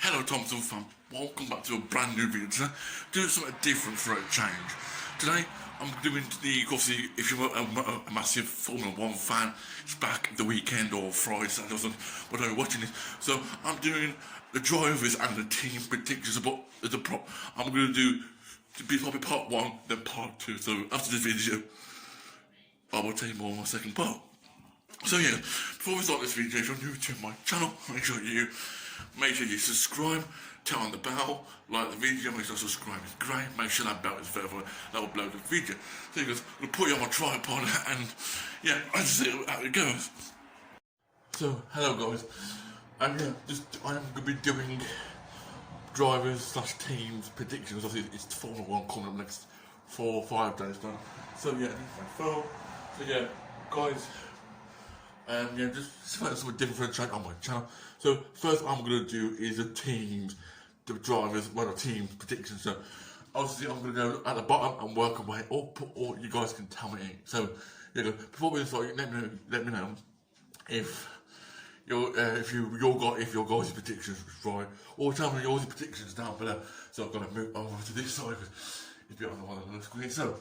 Hello Thompson Fam, welcome back to a brand new video. Today, doing something different for a change. Today, I'm doing obviously, if you're a massive Formula 1 fan, it's back the weekend or Friday, Saturday or something, whatever you're watching this. So, I'm doing the drivers and the team predictions about the prop. I'm going to do, probably part 1, then part 2. So, after this video, I will tell you more on my second part. So yeah, before we start this video, if you're new to my channel, make sure you subscribe, turn on the bell, like the video, make sure subscribe is great, make sure that bell is verified, that will blow the video. So you guys, I'm gonna put you on my tripod and yeah, I'll just see how it goes. So, hello guys, and yeah, I am gonna be doing drivers slash teams predictions. Obviously it's Formula 1 coming up next 4 or 5 days now. So yeah, this is my phone. So yeah, guys, yeah, just something different on my channel. So first I'm gonna do is the drivers, team predictions. So obviously I'm gonna go at the bottom and work away, or you guys can tell me. So yeah, before we start, let me know if your guys' predictions was right, or tell me your predictions down below. So I've got to move over to this side because it's a bit on the one on the screen. So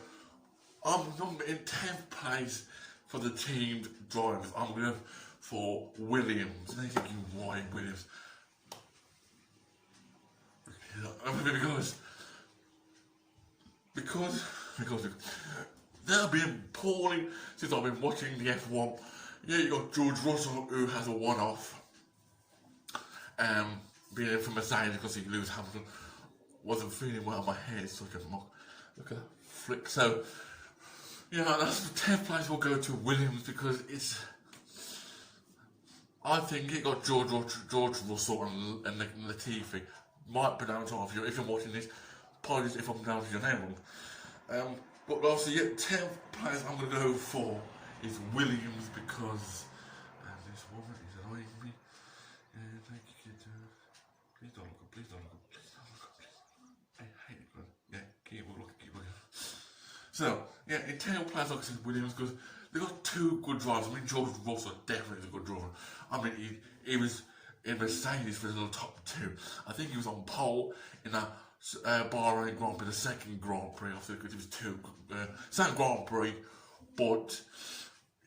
I'm in 10th place for the team drivers. I'm going for Williams. And they're thinking, why Williams? Because they've been poorly since I've been watching the F1. Yeah, you got George Russell, who has a one-off. Being in for Mercedes because he Lewis Hamilton wasn't feeling well. My hair is such a mock. Look at that flick. So yeah, that's the 10th place will go to Williams because I think it got George Russell and Latifi. Might pronounce off you if you're watching this. Apologies if I'm pronouncing your name wrong. But obviously, yeah, 10th place I'm gonna go for is Williams because this woman is annoying me. Thank you, please don't look up, please don't look up, please don't look up, please. I hate it, man. Yeah, keep looking. So, yeah, in 10th place, like I said, Williams, because they've got two good drivers. I mean, George Russell definitely is a good driver. I mean, he was in Mercedes for the top 2. I think he was on pole in that Bahrain Grand Prix, the second Grand Prix, obviously, because it was second Grand Prix, but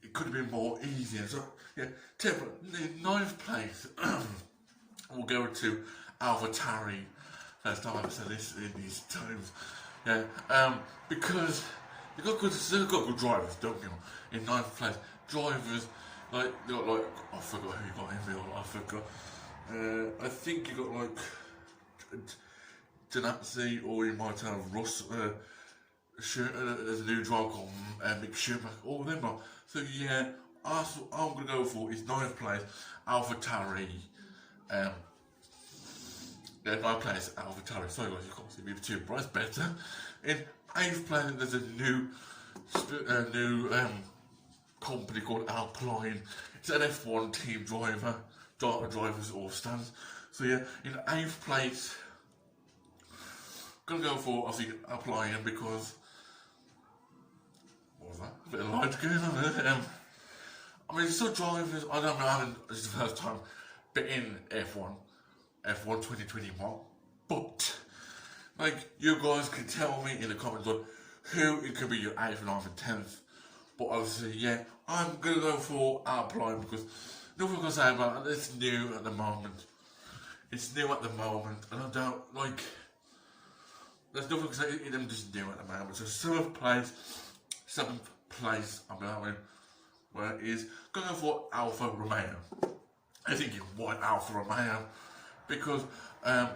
it could have been more easier. So, yeah, 9th place will go to AlphaTauri. First time I've ever said this in these times. Yeah, because they've got good drivers, don't you? In 9th place, drivers I forgot who you got in real. I forgot. I think you got like Janazzi, or you might have Russ. There's a new driver called Mick Schumacher. All of them are. So yeah, I'm gonna go for is 9th place, AlphaTauri. Yeah, 9th place, AlphaTauri. Sorry guys, you can't see me too bright. It's better. In 8th place, there's a new company called Alpine. It's an F1 team drivers all stands. So yeah, in 8th place, gonna go for obviously Alpine because what was that? A bit of light going on there. I mean, still drivers. I don't know. This is the first time been in F1 2021, but like you guys can tell me in the comments who it could be your 8th, 9th, and 10th. But obviously, yeah, I'm gonna go for Alpine because nothing I can say about it. It's new at the moment. It's new at the moment, and I don't like. There's nothing to say them just new at the moment. So 7th place, I'm going where it is going for Alfa Romeo. I think you want Alfa Romeo because I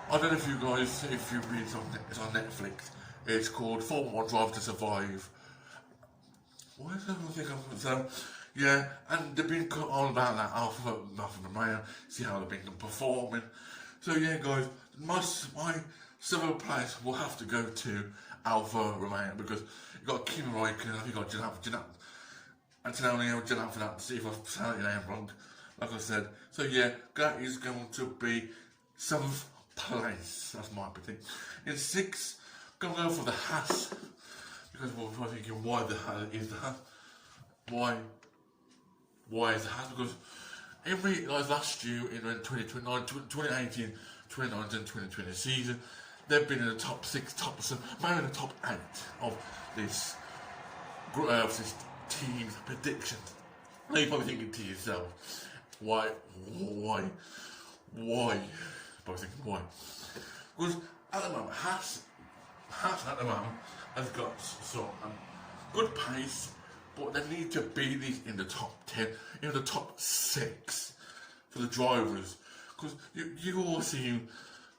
don't know if you guys, if you read something, it's on Netflix. It's called Formula 1 Drive to Survive. Why is everyone think yeah, and they've been on about that Alfa Romeo, see how they've been performing. So yeah, guys, my 7th place will have to go to Alfa Romeo because you got Kimi Räikkönen, you got Antonio Giovinazzi, to see if I've said your name wrong, like I said. So yeah, that is going to be 7th place. That's my opinion. In 6th, gonna go for the Haas because we're probably thinking why the Haas is the Haas. Why is the Haas? Because like last year in 2018, 2020 season, they've been in the top 6, top 7, maybe in the top 8 of this team's predictions. Now you're probably thinking to yourself, why? Probably thinking why? Because at the moment, Haas at the moment has got some good pace, but they need to be in the top 10, in the top 6 for the drivers. Because you all see,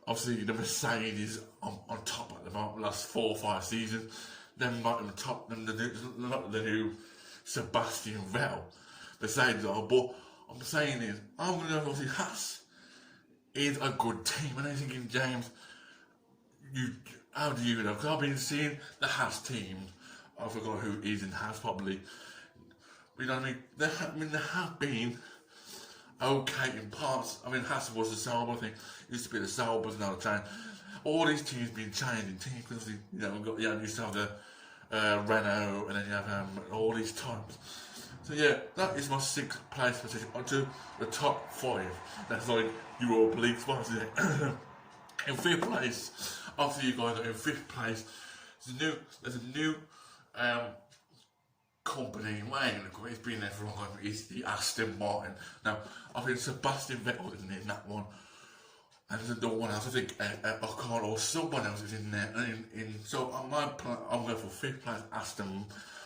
obviously, the Mercedes on top at the moment, last 4 or 5 seasons. Them right on the top, the new Sebastian Vettel. Mercedes are, but I'm saying is, I'm going to obviously Haas is a good team. And I'm thinking, James, how do you know? Because I've been seeing the Haas team. I forgot who is in Haas probably. But you know what I mean? They have been okay in parts. I mean, Haas was the Sauber thing. It used to be the Saubers, now the change. All these teams been changing teams because you know you used to have the Renault, and then you have all these times. So yeah, that is my 6th place position onto the top 5. That's like Europa League spots. In 5th place, obviously you guys are in 5th place. There's a new company in Wayne. It's been there for a long time. It's the Aston Martin. Now I think Sebastian Vettel isn't in that one. And there's another one else, I think Ocon or someone else is in there. So I'm going for 5th place Aston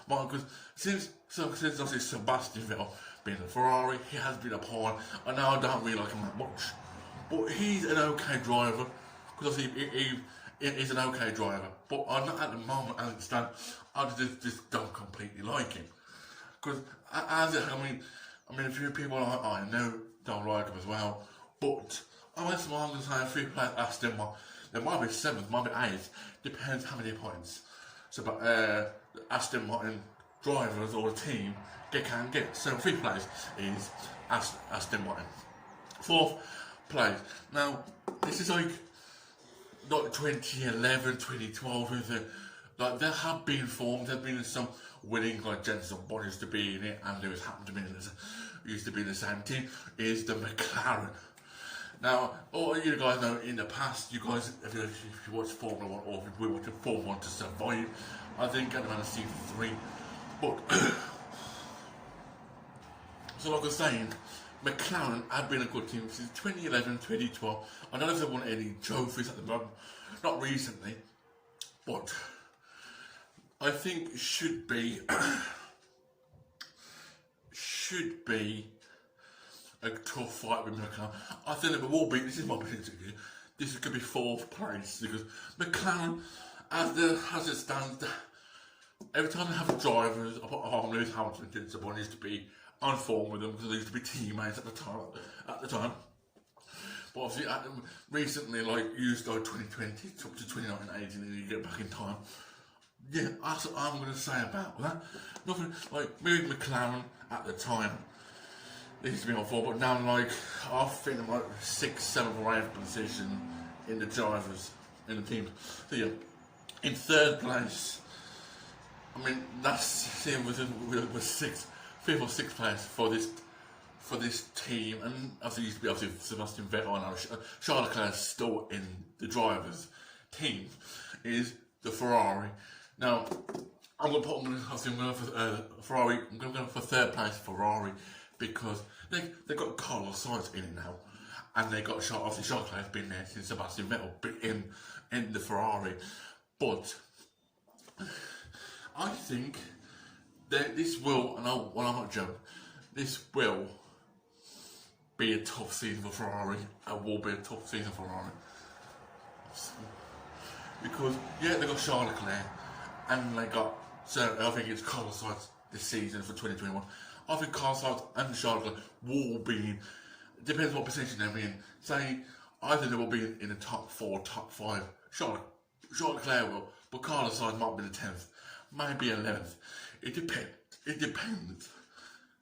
Martin, because since obviously Sebastian Vettel being a Ferrari, he has been a pawn. I know I don't really like him that much, but he's an okay driver, because obviously he's an okay driver. But I'm not at the moment, as it stands, I just don't completely like him. Because I mean, a few people I know don't like him as well, but I'm going to say 5th place Aston Martin. There might be 7th, might be 8th, depends how many points. So, but Aston Martin drivers or a team can get. So 5th place is Aston Martin. 4th place. Now, this is like 2011, 2012, like there have been forms, there's been some winning, like Jenson Button used to be in it, and Lewis Hamilton used to be in the same team, is the McLaren. Now, all you guys know, in the past, you guys, if you watch Formula 1 or if we watch Formula 1 to survive, I think at the moment season 3. But, so like I was saying, McLaren had been a good team since 2011, 2012. I don't know if they won any trophies at the moment, not recently, but I think should be a tough fight with McLaren. I think it will be, this is my prediction, this could be 4th place, because McLaren, as it stands, every time they have drivers, apart from Lewis Hamilton and Jenson Button used to be on form with them, because they used to be teammates at the time. But obviously, recently, like, used like 2020 up to 2019, and you get back in time. Yeah, that's what I'm going to say about that. Nothing, like, maybe McLaren at the time, they used to be on 4, but now, like, I think I'm like 6th, 7th or 8th position in the drivers, in the teams. So yeah, in 3rd place, I mean, that's same with 5th or 6th place for this team, and obviously used to be obviously Sebastian Vettel, and now Charles Leclerc still in the drivers' team, is the Ferrari. Now, I'm going to go for Ferrari. I'm going to go for 3rd place Ferrari, because they got Carlos Sainz in it now, and they got Charles Leclerc's been there since Sebastian Vettel in the Ferrari. But I think that this will, and I'm not joking, this will be a tough season for Ferrari. It will be a tough season for Ferrari. Because, yeah, they got Charles Leclerc, and they got, so I think it's Carlos Sainz this season for 2021. I think Carlos Sainz and Charles Leclerc will be, depends what position they're in. Say, I think they will be in the top 4, top 5. Charles Leclerc will, but Carlos Sainz might be the 10th, maybe 11th. It depends.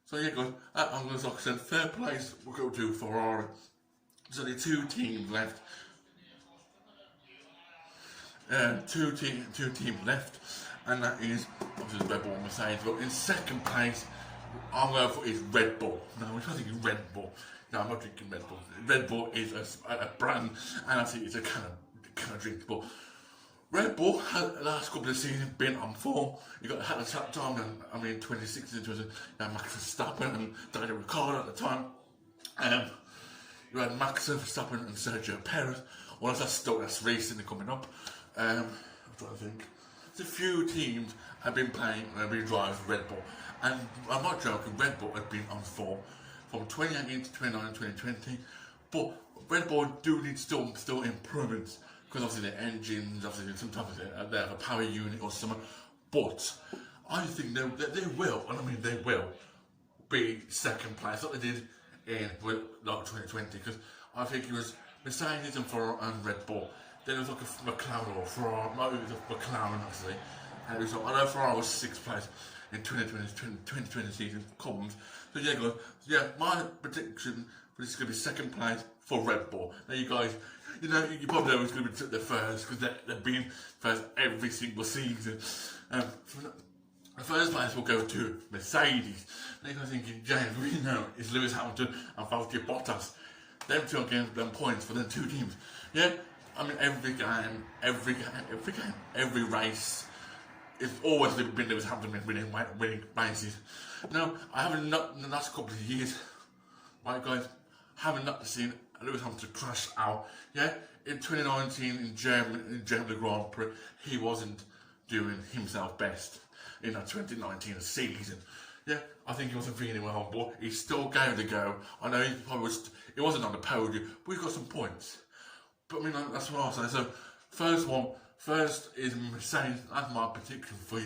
So yeah, guys, I'm going to, like I said, 3rd place, we'll go to Ferrari. So the 2 teams left. Two teams left, and that is obviously the Red Bull and Mercedes. But in 2nd place, I'm going for is Red Bull. No, I'm trying to think Red Bull. No, I'm not drinking Red Bull. Red Bull is a brand, and I think it's a kind of drink. But Red Bull has the last couple of seasons been on form. You got had a top time, I mean 2016 to Max Verstappen and Daniel Ricciardo at the time. You had Max Verstappen and Sergio Perez. Well, that's recently coming up. I'm trying to think. There's a few teams have been playing and have been driving Red Bull. And I'm not joking, Red Bull has been on form from 2018 to 2019, 2020. But Red Bull do need still improvements, because obviously the engines, obviously sometimes they have a power unit or something. But I think they will, and I mean they will, be second place like they did in like 2020. Because I think it was Mercedes and Red Bull. Then it was like a McLaren or Ferrari, no, it was a McLaren actually. And it was like, I know Ferrari was 6th place in 2020 season comes. So yeah guys, yeah, my prediction for this is going to be 2nd place for Red Bull. Now you guys, you know, you probably know it's going to be the first, because they've been first every single season. The first place will go to Mercedes. Now you're thinking, James, we know it's Lewis Hamilton and Valtteri Bottas. Them two are getting them points for them two teams. Yeah, I mean every game, every race, it's always been Lewis Hamilton winning races. Now, I haven't not in the last couple of years, right guys, haven't not seen Lewis Hamilton crash out. Yeah, in 2019 in Germany Grand Prix, he wasn't doing himself best in that 2019 season. Yeah, I think he wasn't feeling well, but he still gave it a go. I know he wasn't on the podium, but he got some points. But I mean, that's what I'll say. So, first is Mercedes. That's my prediction for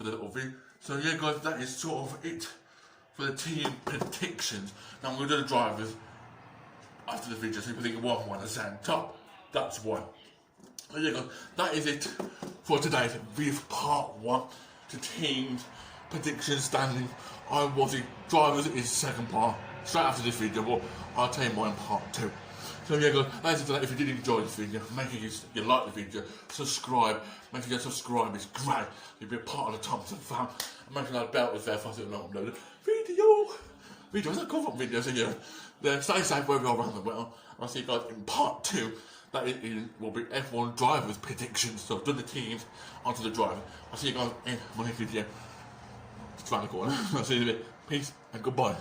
the little video. So yeah, guys, that is sort of it for the team predictions. Now I'm going to do the drivers after the video, so people think one is at top. That's one. So yeah, guys, that is it for today's video, part 1 to teams prediction standing. I was the drivers is the 2nd part straight after this video, but I'll tell you more in part 2. So yeah guys, that's it for that. If you did enjoy this video, make sure you like the video, subscribe, make sure you subscribe, it's great. You'll be a part of the Thompson Fam, and make sure that bell is there for us to upload a videos that come from videos, and yeah, stay safe wherever you are around the world. I'll see you guys in part 2. That will be F1 drivers predictions. So I've done the teams onto the driver. I'll see you guys in my next video. It's around the corner. I'll see you in a bit. Peace and goodbye.